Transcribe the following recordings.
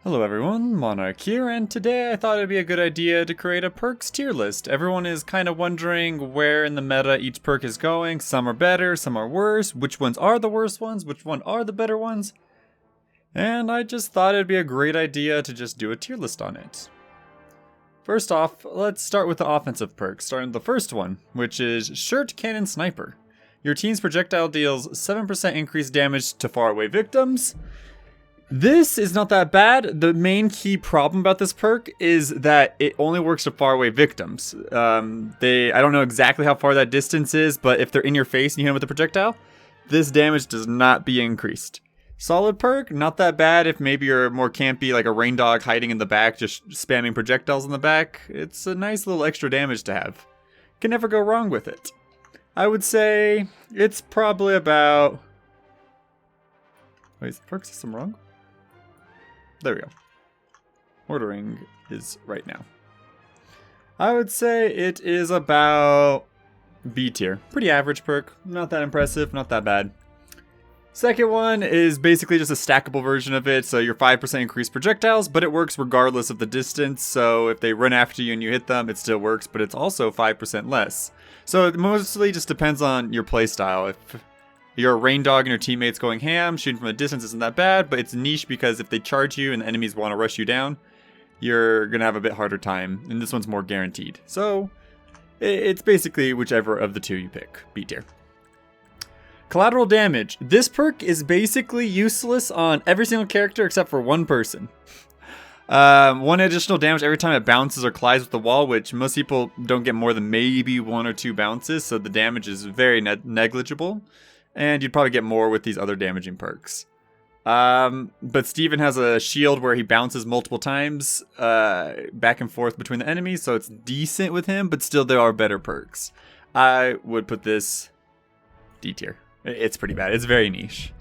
Hello everyone, Monarch here, and today I thought it'd be a good idea to create a perks tier list. Everyone is kind of wondering where in the meta each perk is going. Some are better, some are worse. Which ones are the worst ones? Which one are the better ones? And I just thought it'd be a great idea to just do a tier list on it. First off, let's start with the offensive perks, starting with the first one, which is Shirt Cannon Sniper. Your team's projectile deals 7% increased damage to faraway victims. This is not that bad. The main key problem about this perk is that it only works to faraway victims. I don't know exactly how far that distance is, but if they're in your face and you hit them with a projectile, this damage does not be increased. Solid perk, not that bad if maybe you're more campy, like a Raindog hiding in the back, just spamming projectiles in the back. It's a nice little extra damage to have. Can never go wrong with it. I would say it's probably about... Wait, is the perk system wrong? There we go. Ordering is right now. I would say it is about B tier. Pretty average perk. Not that impressive, not that bad. Second one is basically just a stackable version of it. So you're 5% increased projectiles, but it works regardless of the distance. So if they run after you and you hit them, it still works, but it's also 5% less. So it mostly just depends on your playstyle. If you're a Raindog and your teammates going ham, shooting from a distance isn't that bad, but it's niche because if they charge you and the enemies want to rush you down, you're going to have a bit harder time, and this one's more guaranteed. So it's basically whichever of the two you pick, B tier. Collateral Damage. This perk is basically useless on every single character except for one person. One additional damage every time it bounces or collides with the wall, which most people don't get more than maybe 1 or 2 bounces, so the damage is very negligible. And you'd probably get more with these other damaging perks. But Steven has a shield where he bounces multiple times back and forth between the enemies, so it's decent with him, but still there are better perks. I would put this D tier. It's pretty bad. It's very niche.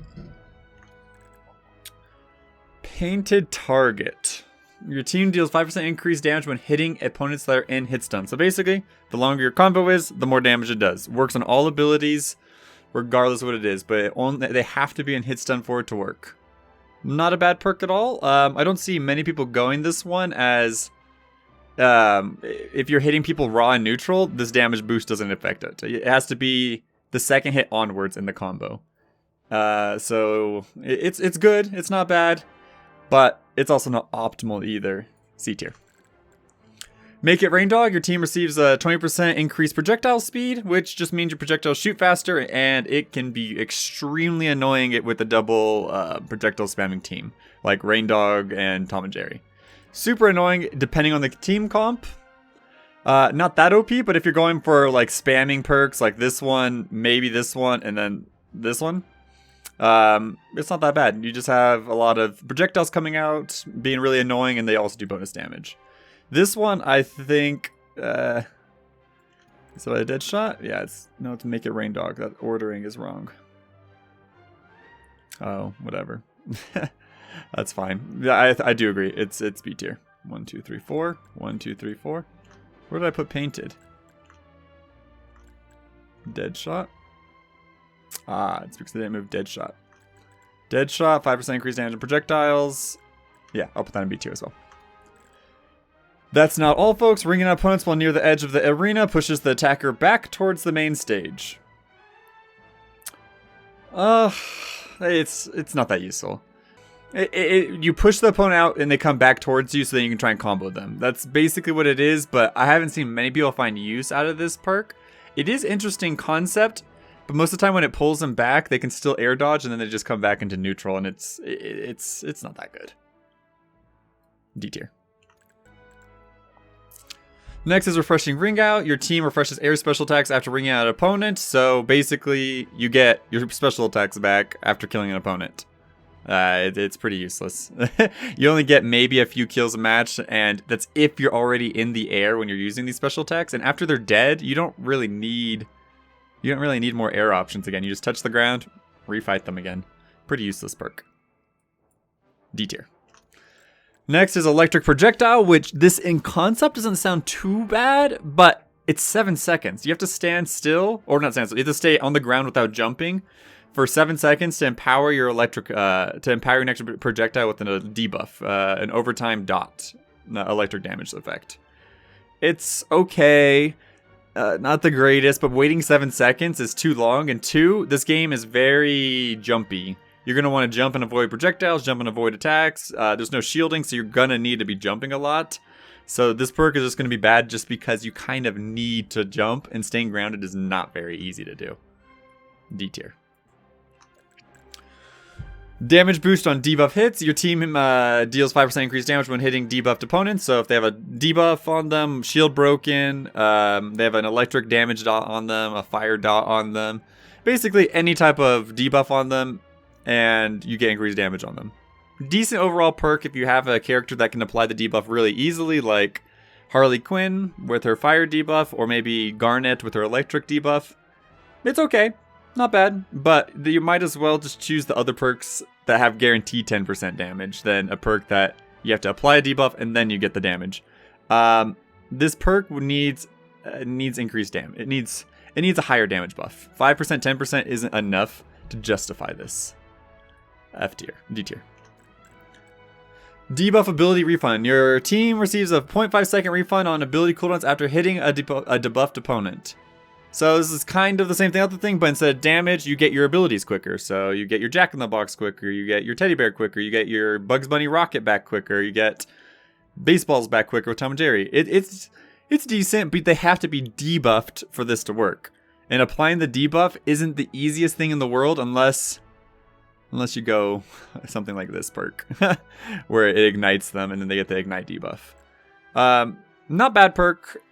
Painted Target. Your team deals 5% increased damage when hitting opponents that are in hit stun. So basically, the longer your combo is, the more damage it does. Works on all abilities, regardless of what it is, but they have to be in hit stun for it to work. Not a bad perk at all. I don't see many people going this one as if you're hitting people raw and neutral, this damage boost doesn't affect it. It has to be the second hit onwards in the combo. So it's good. It's not bad, but it's also not optimal either. C tier. Make it Raindog. Your team receives a 20% increased projectile speed, which just means your projectiles shoot faster, and it can be extremely annoying it with a double projectile spamming team, like Raindog and Tom and Jerry. Super annoying depending on the team comp. Not that OP, but if you're going for like spamming perks like this one, maybe this one, and then this one, it's not that bad. You just have a lot of projectiles coming out, being really annoying, and they also do bonus damage. This one, I think, is that a dead shot? Yeah, it's to make it Raindog. That ordering is wrong. Oh, whatever. That's fine. Yeah, I do agree. It's B tier. 1, 2, 3, 4. 1, 2, 3, 4. Where did I put painted? Dead shot. Ah, it's because they didn't move dead shot. Dead shot, 5% increased damage in projectiles. Yeah, I'll put that in B tier as well. That's not all, folks. Ringing out opponents while near the edge of the arena pushes the attacker back towards the main stage. It's not that useful. You push the opponent out and they come back towards you so then you can try and combo them. That's basically what it is, but I haven't seen many people find use out of this perk. It is interesting concept, but most of the time when it pulls them back, they can still air dodge and then they just come back into neutral, and it's not that good. D tier. Next is Refreshing Ring Out. Your team refreshes air special attacks after ringing out an opponent. So basically, you get your special attacks back after killing an opponent. It's pretty useless. You only get maybe a few kills a match, and that's if you're already in the air when you're using these special attacks. And after they're dead, you don't really need more air options again. You just touch the ground, refight them again. Pretty useless perk. D tier. Next is Electric Projectile, which this in concept doesn't sound too bad, but it's 7 seconds. You have to stand still, or not stand still, you have to stay on the ground without jumping for 7 seconds to empower your next projectile with a debuff, an overtime dot, electric damage effect. It's okay. Not the greatest, but waiting 7 seconds is too long. And 2, this game is very jumpy. You're going to want to jump and avoid projectiles, jump and avoid attacks. There's no shielding, so you're going to need to be jumping a lot. So this perk is just going to be bad just because you kind of need to jump, and staying grounded is not very easy to do. D tier. Damage boost on debuff hits. Your team deals 5% increased damage when hitting debuffed opponents. So if they have a debuff on them, shield broken, they have an electric damage dot on them, a fire dot on them. Basically any type of debuff on them, and you get increased damage on them. Decent overall perk if you have a character that can apply the debuff really easily, like Harley Quinn with her fire debuff, or maybe Garnet with her electric debuff. It's okay. Not bad, but you might as well just choose the other perks that have guaranteed 10% damage than a perk that you have to apply a debuff and then you get the damage. This perk needs increased damage. It needs a higher damage buff. 5%, 10% isn't enough to justify this. F tier, D tier. Debuff ability refund. Your team receives a 0.5 second refund on ability cooldowns after hitting a debuffed opponent. So this is kind of the same thing, but instead of damage, you get your abilities quicker. So you get your Jack-in-the-Box quicker, you get your Teddy Bear quicker, you get your Bugs Bunny Rocket back quicker, you get Baseballs back quicker with Tom and Jerry. It's decent, but they have to be debuffed for this to work. And applying the debuff isn't the easiest thing in the world unless you go something like this perk, where it ignites them and then they get the ignite debuff. Not bad perk.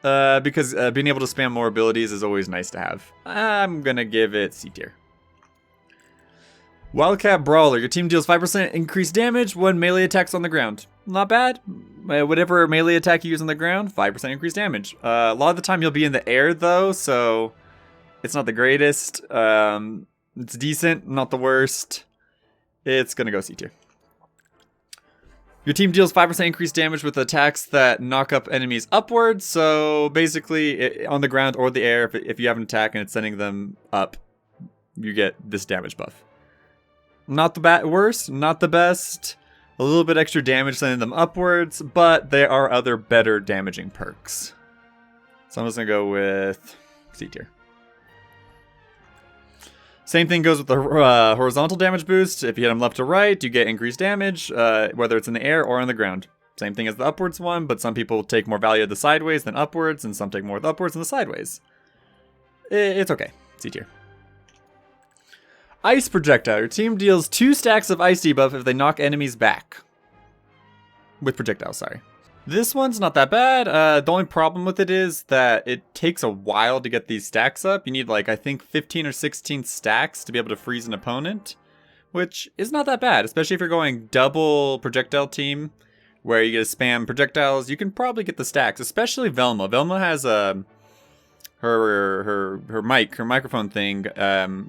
Because being able to spam more abilities is always nice to have. I'm gonna give it C tier. Wildcat Brawler. Your team deals 5% increased damage when melee attacks on the ground. Not bad. Whatever melee attack you use on the ground, 5% increased damage. A lot of the time you'll be in the air though, so it's not the greatest. It's decent, not the worst. It's gonna go C tier. Your team deals 5% increased damage with attacks that knock up enemies upwards. So basically, on the ground or the air, if you have an attack and it's sending them up, you get this damage buff. Not the worst, not the best. A little bit extra damage sending them upwards, but there are other better damaging perks. So I'm just going to go with C tier. Same thing goes with the horizontal damage boost. If you hit them left to right, you get increased damage, whether it's in the air or on the ground. Same thing as the upwards one, but some people take more value of the sideways than upwards, and some take more of the upwards than the sideways. It's okay. C tier. Ice projectile. Your team deals 2 stacks of ice debuff if they knock enemies back. With projectiles, sorry. This one's not that bad. The only problem with it is that it takes a while to get these stacks up. You need like, I think 15 or 16 stacks to be able to freeze an opponent, which is not that bad, especially if you're going double projectile team where you get to spam projectiles. You can probably get the stacks, especially Velma. Velma has her microphone thing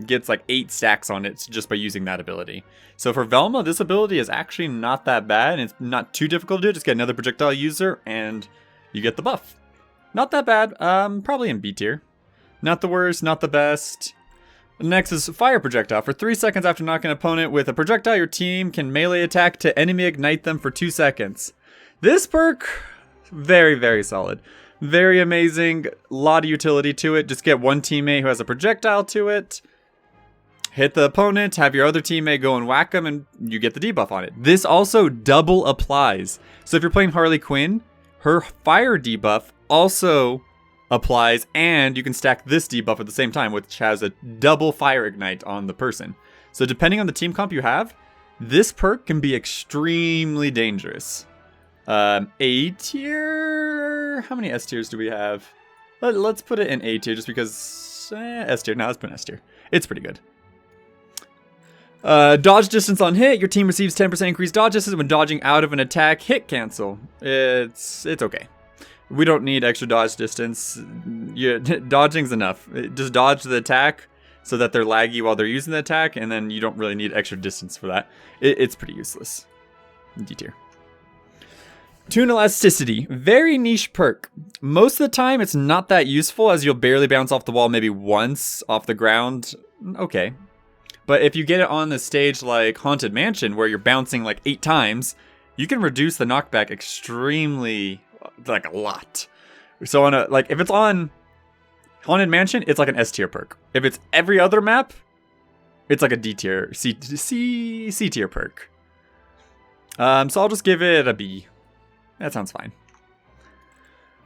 gets like 8 stacks on it just by using that ability. So for Velma, this ability is actually not that bad, and it's not too difficult to do. Just get another projectile user, and you get the buff. Not that bad. Probably in B tier. Not the worst, not the best. Next is Fire Projectile. For 3 seconds after knocking an opponent with a projectile, your team can melee attack to enemy ignite them for 2 seconds. This perk, very, very solid. Very amazing. A lot of utility to it. Just get one teammate who has a projectile to it. Hit the opponent, have your other teammate go and whack them, and you get the debuff on it. This also double applies. So if you're playing Harley Quinn, her fire debuff also applies, and you can stack this debuff at the same time, which has a double fire ignite on the person. So depending on the team comp you have, this perk can be extremely dangerous. A tier? How many S tiers do we have? Let's put it in A tier just because S tier. Now let's put an S tier. It's pretty good. Dodge distance on hit. Your team receives 10% increased dodge distance when dodging out of an attack. Hit cancel. It's okay. We don't need extra dodge distance. Dodging's enough. Just dodge the attack so that they're laggy while they're using the attack, and then you don't really need extra distance for that. It's pretty useless. D tier. Tune Elasticity. Very niche perk. Most of the time, it's not that useful, as you'll barely bounce off the wall maybe once off the ground. Okay. But if you get it on the stage like Haunted Mansion, where you're bouncing like 8 times, you can reduce the knockback extremely, like a lot. So on a, like, if it's on Haunted Mansion, it's like an S tier perk. If it's every other map, it's like a D tier, C tier perk. So I'll just give it a B. That sounds fine.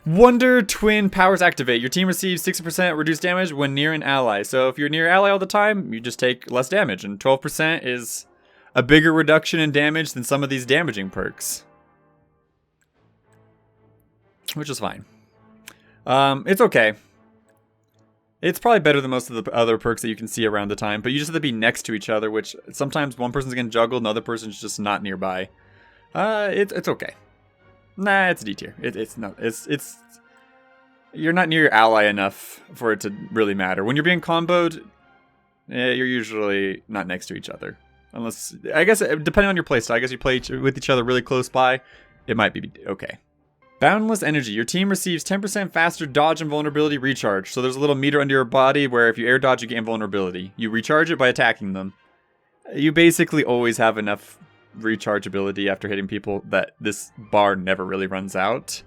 Wonder Twin powers activate. Your team receives 60% reduced damage when near an ally. So if you're near ally all the time, you just take less damage. And 12% is a bigger reduction in damage than some of these damaging perks. Which is fine. It's okay. It's probably better than most of the other perks that you can see around the time. But you just have to be next to each other, which sometimes one person's going to juggle and the other person's just not nearby. It's okay. Nah, it's D tier. It's you're not near your ally enough for it to really matter. When you're being comboed, you're usually not next to each other. Unless, I guess, depending on your playstyle, I guess you play with each other really close by, it might be okay. Boundless energy. Your team receives 10% faster dodge and vulnerability recharge. So there's a little meter under your body where if you air dodge, you gain vulnerability. You recharge it by attacking them. You basically always have enough recharge ability after hitting people that this bar never really runs out.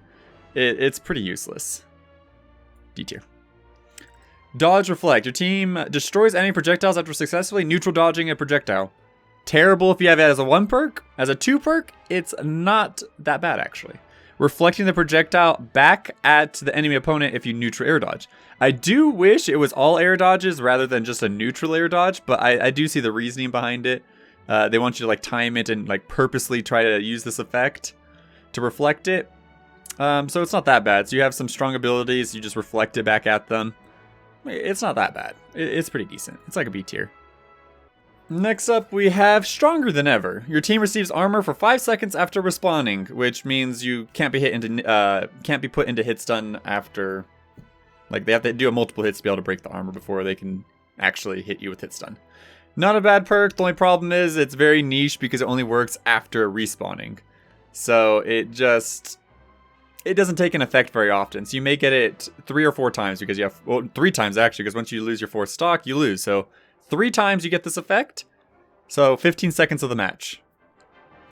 It's pretty useless. D tier. Dodge reflect. Your team destroys enemy projectiles after successfully neutral dodging a projectile. Terrible if you have it as a 1 perk. As a 2 perk, it's not that bad actually. Reflecting the projectile back at the enemy opponent if you neutral air dodge. I do wish it was all air dodges rather than just a neutral air dodge, but I do see the reasoning behind it. They want you to like time it and like purposely try to use this effect to reflect it. So it's not that bad. So you have some strong abilities, you just reflect it back at them. It's not that bad. It's pretty decent. It's like a B tier. Next up, we have Stronger Than Ever. Your team receives armor for 5 seconds after respawning, which means you can't be put into hit stun after. Like they have to do a multiple hits to be able to break the armor before they can actually hit you with hit stun. Not a bad perk. The only problem is it's very niche because it only works after respawning. So it doesn't take an effect very often. So you may get it 3 or 4 times because you have, well, 3 times actually, because once you lose your 4th stock, you lose. So 3 times you get this effect. So 15 seconds of the match.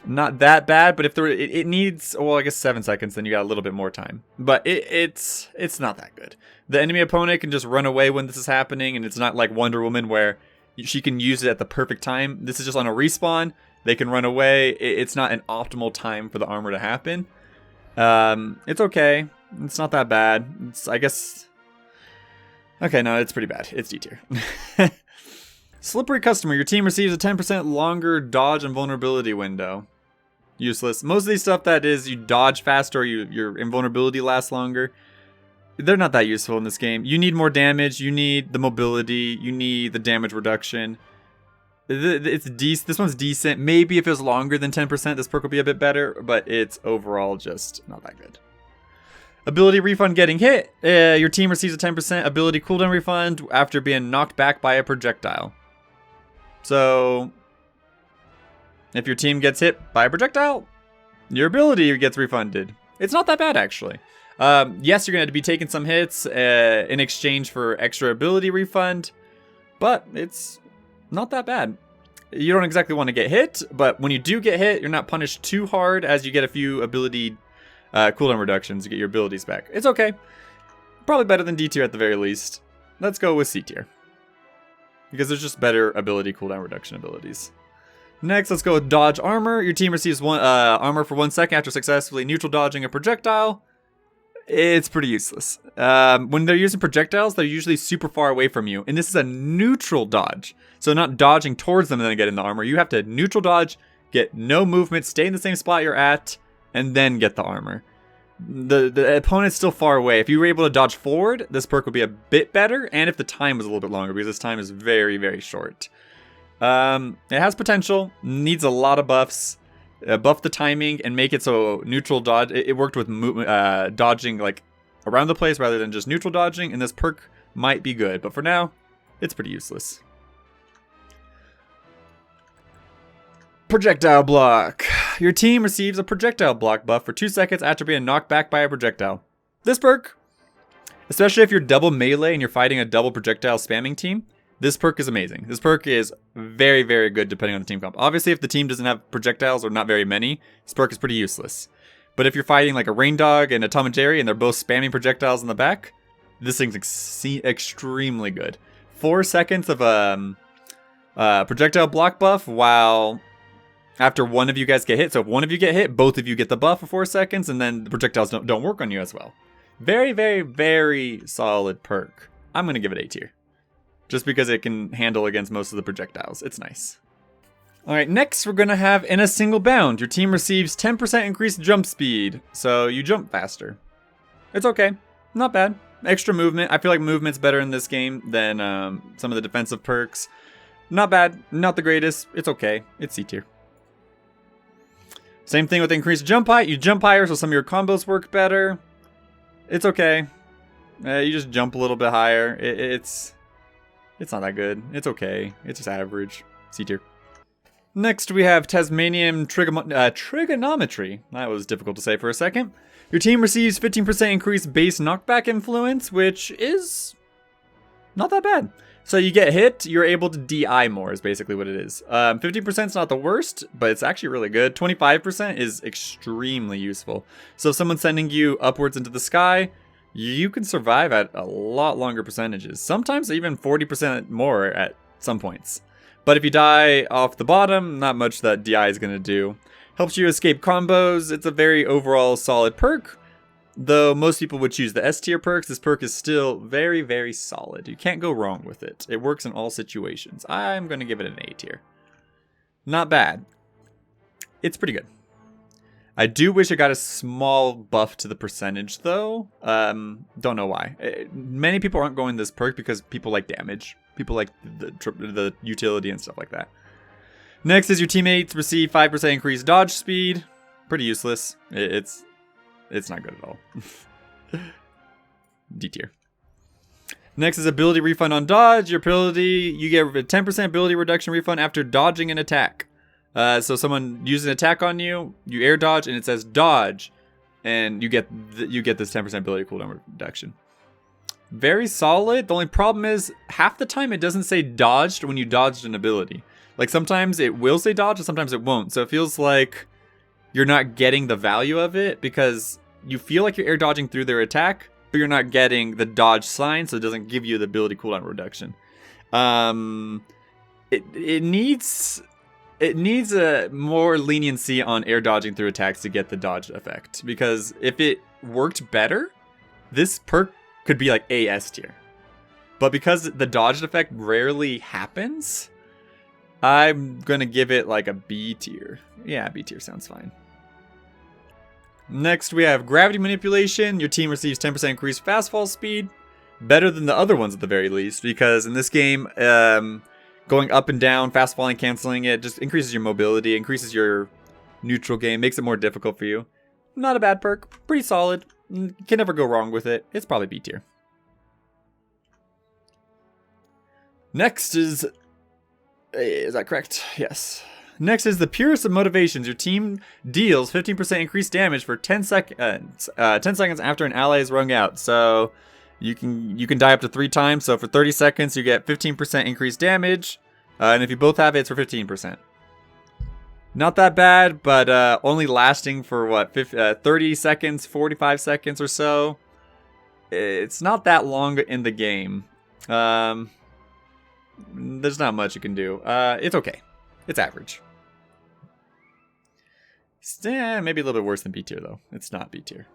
Not that bad, but if it needs, well, I guess 7 seconds, then you got a little bit more time. But it's not that good. The enemy opponent can just run away when this is happening, and it's not like Wonder Woman where she can use it at the perfect time. This is just on a respawn. They can run away. It's not an optimal time for the armor to happen. It's okay. It's not that bad. I guess. Okay, no, it's pretty bad. It's D tier. Slippery Customer. Your team receives a 10% longer dodge and vulnerability window. Useless. Most of these stuff that is you dodge faster or your invulnerability lasts longer. They're not that useful in this game. You need more damage. You need the mobility. You need the damage reduction. It's decent. This one's decent. Maybe if it was longer than 10%, this perk would be a bit better. But it's overall just not that good. Ability refund getting hit. Your team receives a 10% ability cooldown refund after being knocked back by a projectile. So, if your team gets hit by a projectile, your ability gets refunded. It's not that bad, actually. Yes, you're going to be taking some hits in exchange for extra ability refund, but it's not that bad. You don't exactly want to get hit, but when you do get hit, you're not punished too hard as you get a few ability cooldown reductions to get your abilities back. It's okay. Probably better than D tier at the very least. Let's go with C tier, because there's just better ability cooldown reduction abilities. Next, let's go with Dodge Armor. Your team receives armor for 1 second after successfully neutral dodging a projectile. It's pretty useless. When they're using projectiles, they're usually super far away from you. And this is a neutral dodge. So not dodging towards them and then getting the armor. You have to neutral dodge, get no movement, stay in the same spot you're at, and then get the armor. The opponent's still far away. If you were able to dodge forward, this perk would be a bit better. And if the time was a little bit longer, because this time is very, very short. It has potential. Needs a lot of buffs. Buff the timing and make it so neutral dodge. It worked with dodging like around the place rather than just neutral dodging. And this perk might be good. But for now, it's pretty useless. Projectile block. Your team receives a projectile block buff for 2 seconds after being knocked back by a projectile. This perk, especially if you're double melee and you're fighting a double projectile spamming team, This perk is amazing. This perk is very, very good depending on the team comp. Obviously, if the team doesn't have projectiles or not very many, this perk is pretty useless. But if you're fighting like a Raindog and a Tom and Jerry and they're both spamming projectiles in the back, this thing's extremely good. 4 seconds of projectile block buff while after one of you guys get hit. So if one of you get hit, both of you get the buff for 4 seconds, and then the projectiles don't work on you as well. Very, very, very solid perk. I'm going to give it A tier. Just because it can handle against most of the projectiles. It's nice. Alright, next we're going to have in a single bound. Your team receives 10% increased jump speed. So you jump faster. It's okay. Not bad. Extra movement. I feel like movement's better in this game than some of the defensive perks. Not bad. Not the greatest. It's okay. It's C tier. Same thing with increased jump height. You jump higher so some of your combos work better. It's okay. You just jump a little bit higher. It's not that good. It's okay. It's just average. C tier. Next, we have Tasmanian trigonometry. That was difficult to say for a second. Your team receives 15% increased base knockback influence, which is not that bad. So you get hit, you're able to DI more is basically what it is. 50% is not the worst, but it's actually really good. 25% is extremely useful. So if someone's sending you upwards into the sky, you can survive at a lot longer percentages. Sometimes even 40% more at some points. But if you die off the bottom, not much that DI is going to do. Helps you escape combos. It's a very overall solid perk. Though most people would choose the S tier perks, this perk is still very, very solid. You can't go wrong with it. It works in all situations. I'm going to give it an A tier. Not bad. It's pretty good. I do wish it got a small buff to the percentage, though. Don't know why. Many people aren't going this perk because people like damage. People like the utility and stuff like that. Next is your teammates receive 5% increased dodge speed. Pretty useless. It's not good at all. D tier. Next is ability refund on dodge. Your ability, you get a 10% ability reduction refund after dodging an attack. So someone uses an attack on you, you air dodge, and it says dodge, and you get this 10% ability cooldown reduction. Very solid. The only problem is half the time it doesn't say dodged when you dodged an ability. Like sometimes it will say dodge, and sometimes it won't. So it feels like you're not getting the value of it because you feel like you're air dodging through their attack, but you're not getting the dodge sign, so it doesn't give you the ability cooldown reduction. It needs a more leniency on air dodging through attacks to get the dodge effect. Because if it worked better, this perk could be like A S tier. But because the dodge effect rarely happens, I'm gonna give it like a B tier. Yeah, B tier sounds fine. Next, we have gravity manipulation. Your team receives 10% increased fast fall speed. Better than the other ones at the very least, because in this game, going up and down, fast falling, canceling it, just increases your mobility, increases your neutral game, makes it more difficult for you. Not a bad perk. Pretty solid. Can never go wrong with it. It's probably B tier. Next is that correct? Yes. Next is the purest of motivations. Your team deals 15% increased damage for 10 seconds after an ally is rung out. So you can die up to 3 times. So for 30 seconds, you get 15% increased damage. And if you both have it, it's for 15%. Not that bad, but only lasting for what, 30 seconds, 45 seconds or so. It's not that long in the game. There's not much you can do. It's okay. It's average. Maybe a little bit worse than B tier, though. It's not B tier.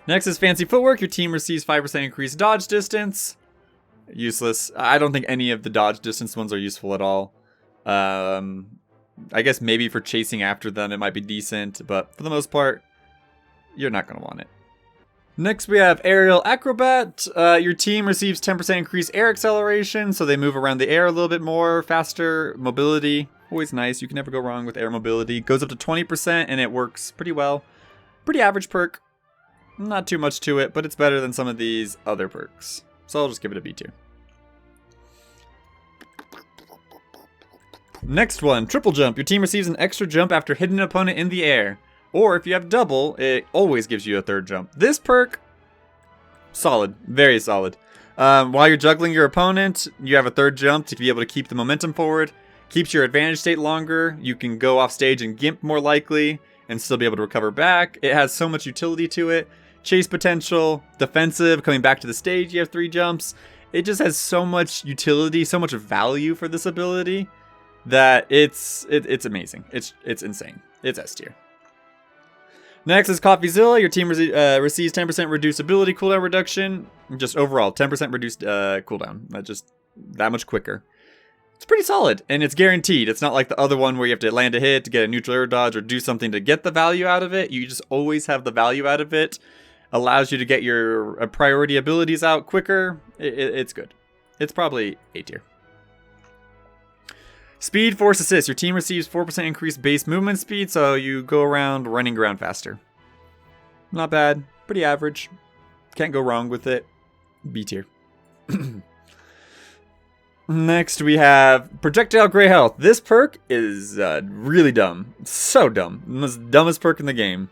Next is fancy footwork. Your team receives 5% increased dodge distance. Useless. I don't think any of the dodge distance ones are useful at all. I guess maybe for chasing after them it might be decent, but for the most part, you're not going to want it. Next we have aerial acrobat. Your team receives 10% increased air acceleration, so they move around the air a little bit more, faster, mobility. Always nice. You can never go wrong with air mobility. Goes up to 20% and it works pretty well. Pretty average perk. Not too much to it, but it's better than some of these other perks. So I'll just give it a B tier. Next one, triple jump. Your team receives an extra jump after hitting an opponent in the air. Or if you have double, it always gives you a third jump. This perk, solid. Very solid. While you're juggling your opponent, you have a third jump to be able to keep the momentum forward. Keeps your advantage state longer. You can go off stage and gimp more likely and still be able to recover back. It has so much utility to it. Chase potential, defensive, coming back to the stage, you have 3 jumps. It just has so much utility, so much value for this ability that it's amazing. It's insane. It's S tier. Next is Coffeezilla. Your team receives 10% reduced ability cooldown reduction. Just overall, 10% reduced cooldown. That's just that much quicker. It's pretty solid, and it's guaranteed. It's not like the other one where you have to land a hit to get a neutral air dodge or do something to get the value out of it. You just always have the value out of it. Allows you to get your priority abilities out quicker. It's good. It's probably A tier. Speed Force Assist. Your team receives 4% increased base movement speed, so you go around running around faster. Not bad. Pretty average. Can't go wrong with it. B tier. Next, we have Projectile Gray Health. This perk is really dumb. So dumb. The most dumbest perk in the game.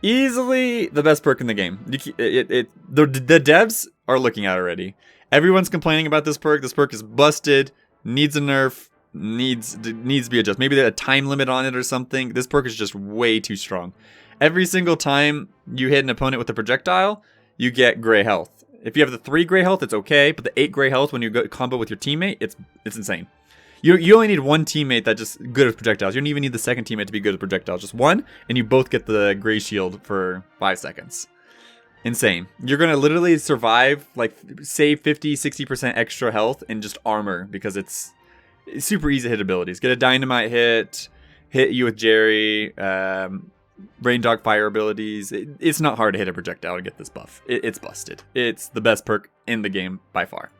Easily the best perk in the game. The devs are looking at it already. Everyone's complaining about this perk. This perk is busted. Needs a nerf. Needs to be adjusted. Maybe there's a time limit on it or something. This perk is just way too strong. Every single time you hit an opponent with a projectile, you get gray health. If you have the 3 gray health, it's okay, but the 8 gray health when you go combo with your teammate, it's insane. You only need one teammate that's just good with projectiles. You don't even need the second teammate to be good with projectiles. Just one, and you both get the gray shield for 5 seconds. Insane. You're going to literally survive, like, save 50-60% extra health in just armor because it's super easy to hit abilities. Get a dynamite hit you with Jerry, Raindog fire abilities. It's not hard to hit a projectile to get this buff. It's busted. It's the best perk in the game by far.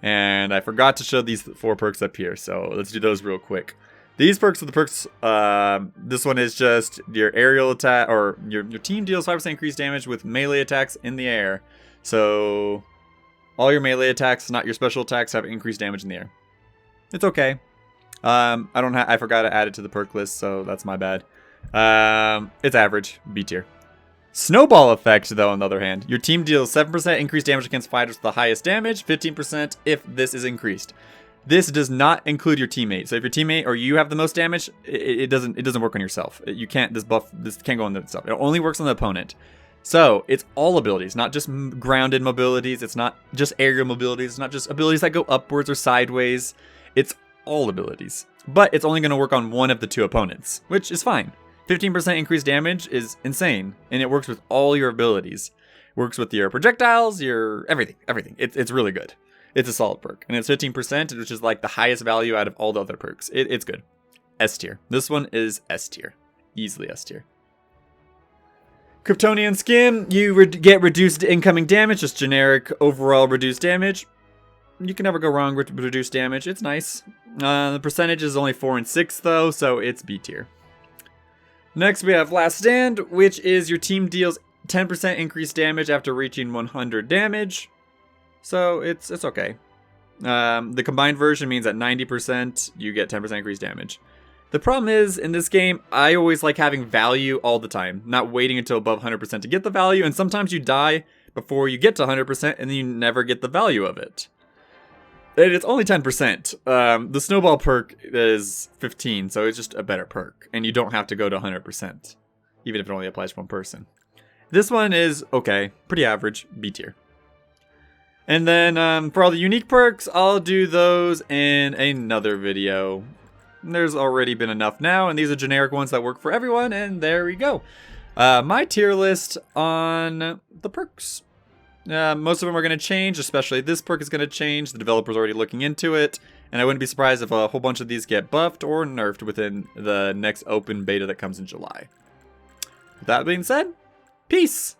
And I forgot to show these 4 perks up here, so let's do those real quick. These perks are the perks. This one is just your aerial attack, or your team deals 5% increased damage with melee attacks in the air. So all your melee attacks, not your special attacks, have increased damage in the air. It's okay. I forgot to add it to the perk list, so that's my bad. It's average, B tier. Snowball effect, though, on the other hand. Your team deals 7% increased damage against fighters with the highest damage, 15% if this is increased. This does not include your teammate. So if your teammate or you have the most damage, it doesn't work on yourself. You can't, this can't go on itself. It only works on the opponent. So it's all abilities, not just grounded mobilities. It's not just aerial mobilities. It's not just abilities that go upwards or sideways. It's all abilities. But it's only going to work on one of the 2 opponents, which is fine. 15% increased damage is insane, and it works with all your abilities. Works with your projectiles, your everything. It's really good. It's a solid perk, and it's 15%, which is like the highest value out of all the other perks. It's good. S tier. This one is S tier. Easily S tier. Kryptonian Skin. You get reduced incoming damage, just generic overall reduced damage. You can never go wrong with reduced damage. It's nice. The percentage is only 4 and 6, though, so it's B tier. Next, we have Last Stand, which is your team deals 10% increased damage after reaching 100 damage. So it's okay. The combined version means at 90% you get 10% increased damage. The problem is, in this game, I always like having value all the time, not waiting until above 100% to get the value, and sometimes you die before you get to 100% and then you never get the value of it. And it's only 10%. The Snowball perk is 15, so it's just a better perk. And you don't have to go to 100%, even if it only applies to one person. This one is okay, pretty average, B tier. And then for all the unique perks, I'll do those in another video. There's already been enough now, and these are generic ones that work for everyone, and there we go. My tier list on the perks. Most of them are going to change, especially this perk is going to change. The developer's already looking into it, and I wouldn't be surprised if a whole bunch of these get buffed or nerfed within the next open beta that comes in July. With that being said, peace!